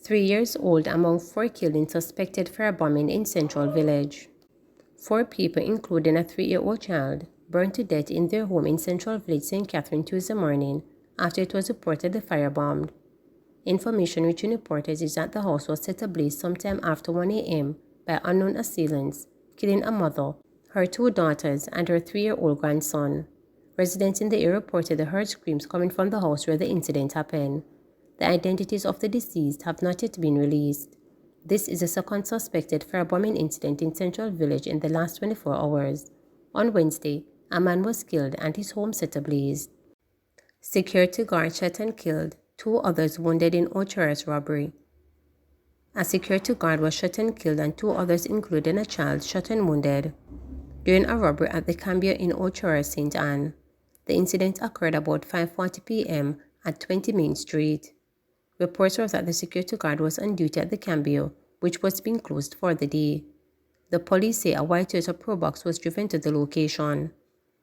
3 years old among 4 killed in suspected firebombing in Central Village. 4 people, including a 3-year-old child, burned to death in their home in Central Village, St. Catherine, Tuesday morning after it was reportedly firebombed. Information reaching reporters is that the house was set ablaze sometime after 1 a.m. by unknown assailants, killing a mother, her 2 daughters, and her 3-year-old grandson. Residents in the area reported they heard screams coming from the house where the incident happened. The identities of the deceased have not yet been released. This is the second suspected firebombing incident in Central Village in the last 24 hours. On Wednesday, a man was killed and his home set ablaze. Security guard shot and killed, 2 others wounded in Ochoa's robbery. A security guard was shot and killed and 2 others, including a child, shot and wounded during a robbery at the Cambia in Ochoa, St. Anne. The incident occurred about 5:40 p.m. at 20 Main Street. Reports were that the security guard was on duty at the Cambio, which was being closed for the day. The police say a white Toyota Probox was driven to the location.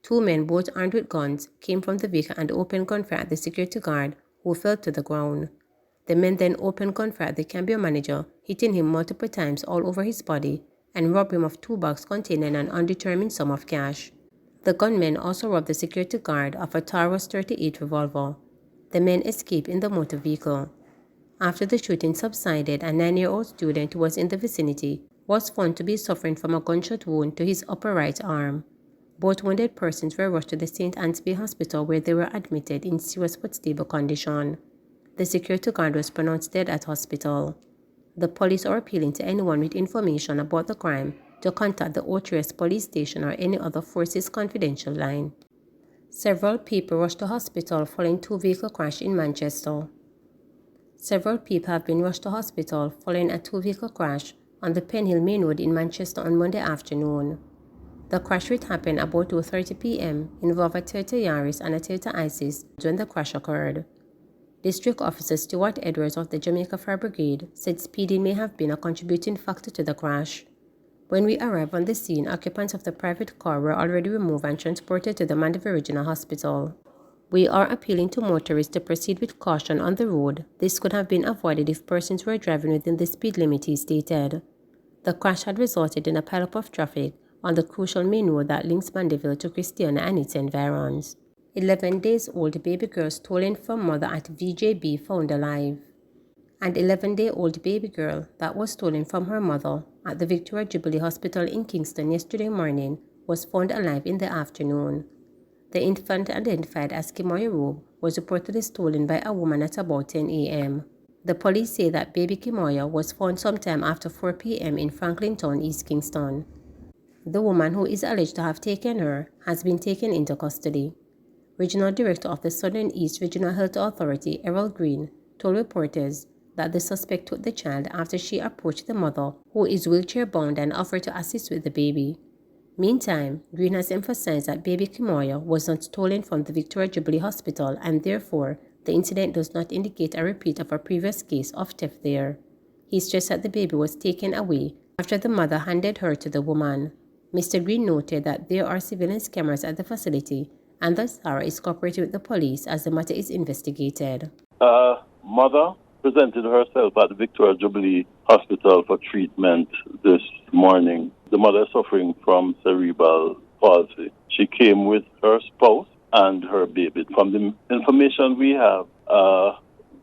2 men, both armed with guns, came from the vehicle and opened gunfire at the security guard, who fell to the ground. The men then opened gunfire at the Cambio manager, hitting him multiple times all over his body, and robbed him of 2 bags containing an undetermined sum of cash. The gunmen also robbed the security guard of a Taurus 38 revolver. The men escaped in the motor vehicle. After the shooting subsided, a 9-year-old student who was in the vicinity was found to be suffering from a gunshot wound to his upper right arm. Both wounded persons were rushed to the St. Anne's Bay Hospital, where they were admitted in serious but stable condition. The security guard was pronounced dead at hospital. The police are appealing to anyone with information about the crime to contact the Ochoas police station or any other forces confidential line. Several people rushed to hospital following 2-vehicle crash in Manchester. Several people have been rushed to hospital following a 2-vehicle crash on the Penhill Main Road in Manchester on Monday afternoon. The crash rate happened about 2:30 p.m. involved a Toyota Yaris and a Toyota Isis when the crash occurred. District Officer Stuart Edwards of the Jamaica Fire Brigade said speeding may have been a contributing factor to the crash. When we arrived on the scene, occupants of the private car were already removed and transported to the Mandeville Regional Hospital. We are appealing to motorists to proceed with caution on the road. This could have been avoided if persons were driving within the speed limit, he stated. The crash had resulted in a pileup of traffic on the crucial main road that links Mandeville to Christiana and its environs. 11-day-old baby girl stolen from mother at VJB found alive. An 11-day-old baby girl that was stolen from her mother at the Victoria Jubilee Hospital in Kingston yesterday morning was found alive in the afternoon. The infant, identified as Kimoya Robe, was reportedly stolen by a woman at about 10 a.m. The police say that baby Kimoya was found sometime after 4 p.m. in Franklin Town, East Kingston. The woman, who is alleged to have taken her, has been taken into custody. Regional Director of the Southern East Regional Health Authority, Errol Green, told reporters that the suspect took the child after she approached the mother, who is wheelchair-bound, and offered to assist with the baby. Meantime, Green has emphasized that baby Kimoya was not stolen from the Victoria Jubilee Hospital, and therefore the incident does not indicate a repeat of a previous case of theft there. He stressed that the baby was taken away after the mother handed her to the woman. Mr. Green noted that there are surveillance cameras at the facility and that Sarah is cooperating with the police as the matter is investigated. Mother presented herself at the Victoria Jubilee Hospital for treatment this morning. The mother is suffering from cerebral palsy. She came with her spouse and her baby. From the information we have, a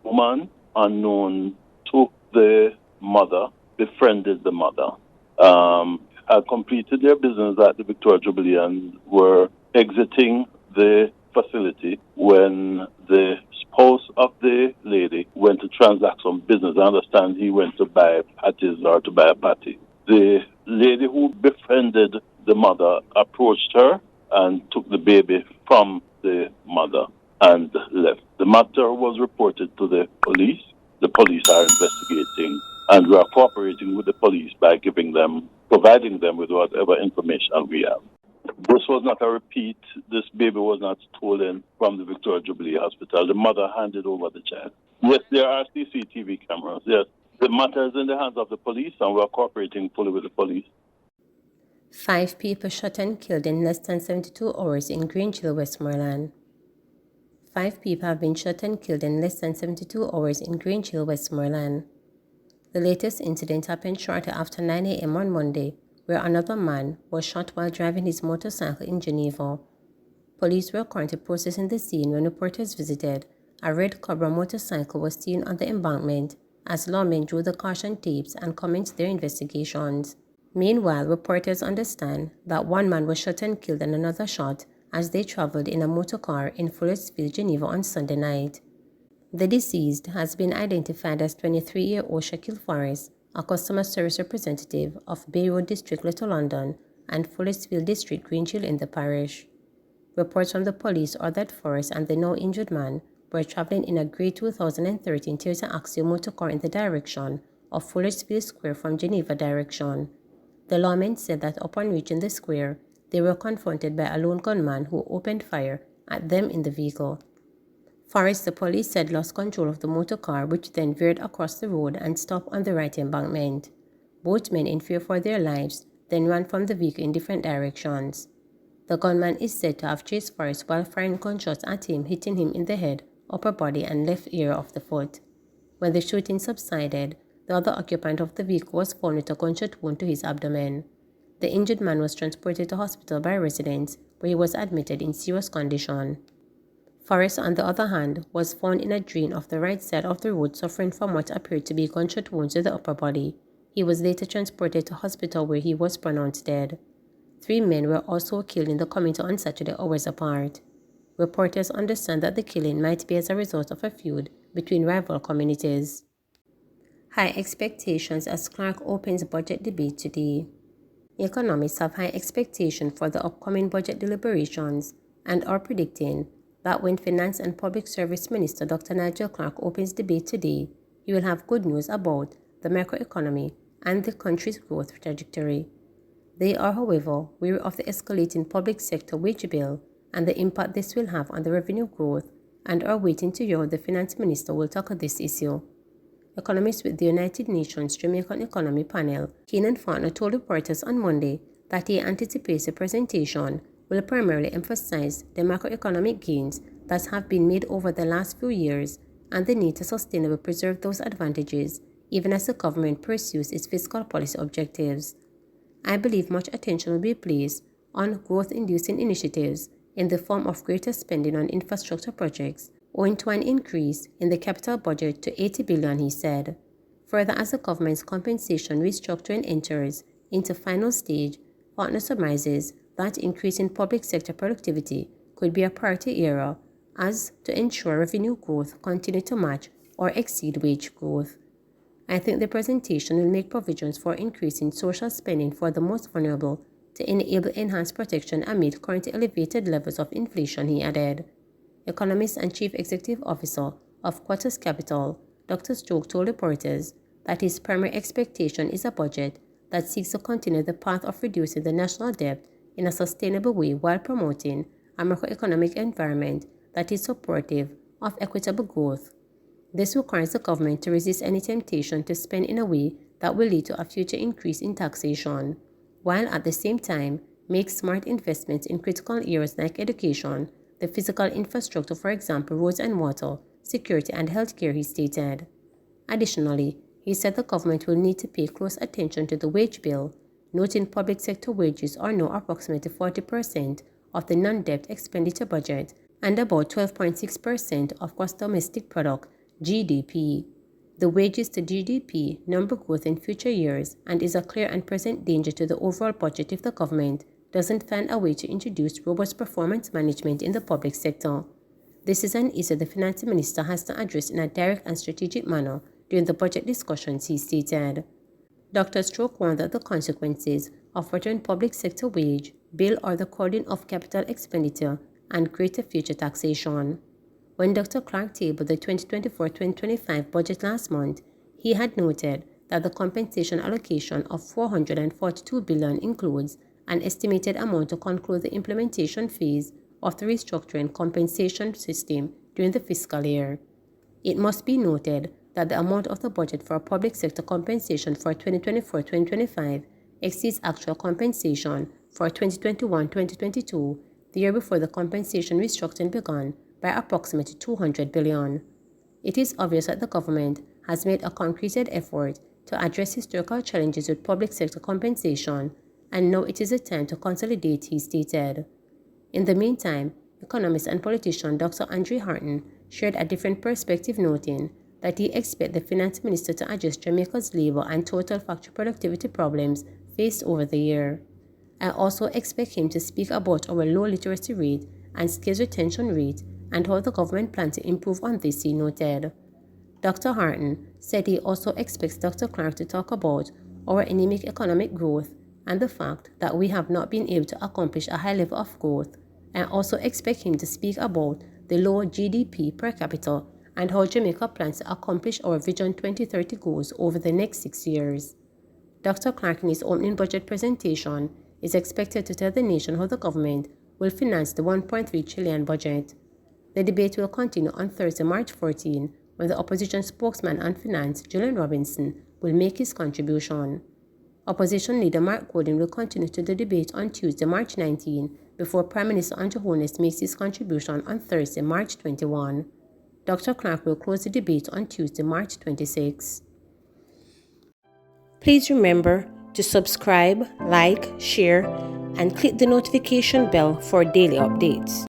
woman unknown to the mother befriended the mother, had completed their business at the Victoria Jubilee and were exiting the facility when the spouse of the lady went to transact some business. I understand he went to buy patties or to buy a patty. The lady who befriended the mother approached her and took the baby from the mother and left. The matter was reported to the police. The police are investigating, and we are cooperating with the police by providing them with whatever information we have. This was not a repeat. This baby was not stolen from the Victoria Jubilee Hospital. The mother handed over the child. Yes, there are CCTV cameras. Yes, the matter is in the hands of the police, and we are cooperating fully with the police. 5 people shot and killed in less than 72 hours in Grange Hill, Westmoreland. 5 people have been shot and killed in less than 72 hours in Grange Hill, Westmoreland. The latest incident happened shortly after 9 a.m. on Monday, where another man was shot while driving his motorcycle in Geneva. Police were currently processing the scene when reporters visited. A red Cobra motorcycle was seen on the embankment as lawmen drew the caution tapes and commenced their investigations. Meanwhile, reporters understand that one man was shot and killed and another shot as they traveled in a motorcar in Forestville, Geneva on Sunday night. The deceased has been identified as 23-year-old Shaquille Forrest, a customer service representative of Bay Road District, Little London, and Forestville District, Grange Hill in the parish. Reports from the police are that Forrest and the now injured man were traveling in a grey 2013 Toyota Axio motorcar in the direction of Forestville Square from Geneva direction. The lawmen said that upon reaching the square, they were confronted by a lone gunman who opened fire at them in the vehicle. Forrest, the police said, lost control of the motorcar, which then veered across the road and stopped on the right embankment. Both men, in fear for their lives, then ran from the vehicle in different directions. The gunman is said to have chased Forrest while firing gunshots at him, hitting him in the head, upper body, and left ear of the foot. When the shooting subsided, the other occupant of the vehicle was found with a gunshot wound to his abdomen. The injured man was transported to hospital by residents, where he was admitted in serious condition. Forrest, on the other hand, was found in a drain off the right side of the road suffering from what appeared to be gunshot wounds to the upper body. He was later transported to hospital where he was pronounced dead. 3 men were also killed in the community on Saturday, hours apart. Reporters understand that the killing might be as a result of a feud between rival communities. High expectations as Clark opens budget debate today. Economists have high expectations for the upcoming budget deliberations and are predicting that when Finance and Public Service Minister Dr. Nigel Clark opens debate today, he will have good news about the macroeconomy and the country's growth trajectory. They are, however, wary of the escalating public sector wage bill and the impact this will have on the revenue growth and are waiting to hear how the Finance Minister will tackle this issue. Economists with the United Nations Jamaican Economy Panel, Keenan Farner, told reporters on Monday that he anticipates the presentation will primarily emphasize the macroeconomic gains that have been made over the last few years and the need to sustainably preserve those advantages even as the government pursues its fiscal policy objectives. I believe much attention will be placed on growth-inducing initiatives in the form of greater spending on infrastructure projects, owing to an increase in the capital budget to $80 billion, he said. Further, as the government's compensation restructuring enters into final stage, Partner surmises that increase in public sector productivity could be a priority area as to ensure revenue growth continue to match or exceed wage growth. I think the presentation will make provisions for increasing social spending for the most vulnerable to enable enhanced protection amid current elevated levels of inflation, he added. Economist and Chief Executive Officer of Quartus Capital, Dr. Stoke, told reporters that his primary expectation is a budget that seeks to continue the path of reducing the national debt in a sustainable way while promoting a macroeconomic environment that is supportive of equitable growth. This requires the government to resist any temptation to spend in a way that will lead to a future increase in taxation, while at the same time make smart investments in critical areas like education, the physical infrastructure, for example, roads and water, security and healthcare, he stated. Additionally, he said the government will need to pay close attention to the wage bill, noting public sector wages are now approximately 40% of the non-debt expenditure budget and about 12.6% of gross domestic product, GDP. The wages to GDP number growth in future years and is a clear and present danger to the overall budget if the government doesn't find a way to introduce robust performance management in the public sector. This is an issue the finance minister has to address in a direct and strategic manner during the budget discussions, he stated. Dr. Stroke warned that the consequences of furthering public sector wage bill are the crowding of capital expenditure and greater future taxation. When Dr. Clark tabled the 2024-2025 budget last month, he had noted that the compensation allocation of $442 billion includes an estimated amount to conclude the implementation phase of the restructuring compensation system during the fiscal year. It must be noted that the amount of the budget for public sector compensation for 2024-2025 exceeds actual compensation for 2021-2022, the year before the compensation restructuring began, by approximately $200 billion. It is obvious that the government has made a concreted effort to address historical challenges with public sector compensation, and now it is a time to consolidate, he stated. In the meantime, economist and politician Dr. Andre Harton shared a different perspective, noting that he expects the finance minister to address Jamaica's labor and total factory productivity problems faced over the year. I also expect him to speak about our low literacy rate and skills retention rate and how the government plans to improve on this, he noted. Dr. Harton said he also expects Dr. Clark to talk about our anemic economic growth and the fact that we have not been able to accomplish a high level of growth. I also expect him to speak about the low GDP per capita and how Jamaica plans to accomplish our Vision 2030 goals over the next 6 years. Dr. Clark, in his opening budget presentation, is expected to tell the nation how the government will finance the $1.3 trillion budget. The debate will continue on Thursday, March 14, when the opposition spokesman on finance, Julian Robinson, will make his contribution. Opposition leader Mark Gordon will continue to the debate on Tuesday, March 19, before Prime Minister Andrew Holness makes his contribution on Thursday, March 21. Dr. Clark will close the debate on Tuesday, March 26. Please remember to subscribe, like, share, and click the notification bell for daily updates.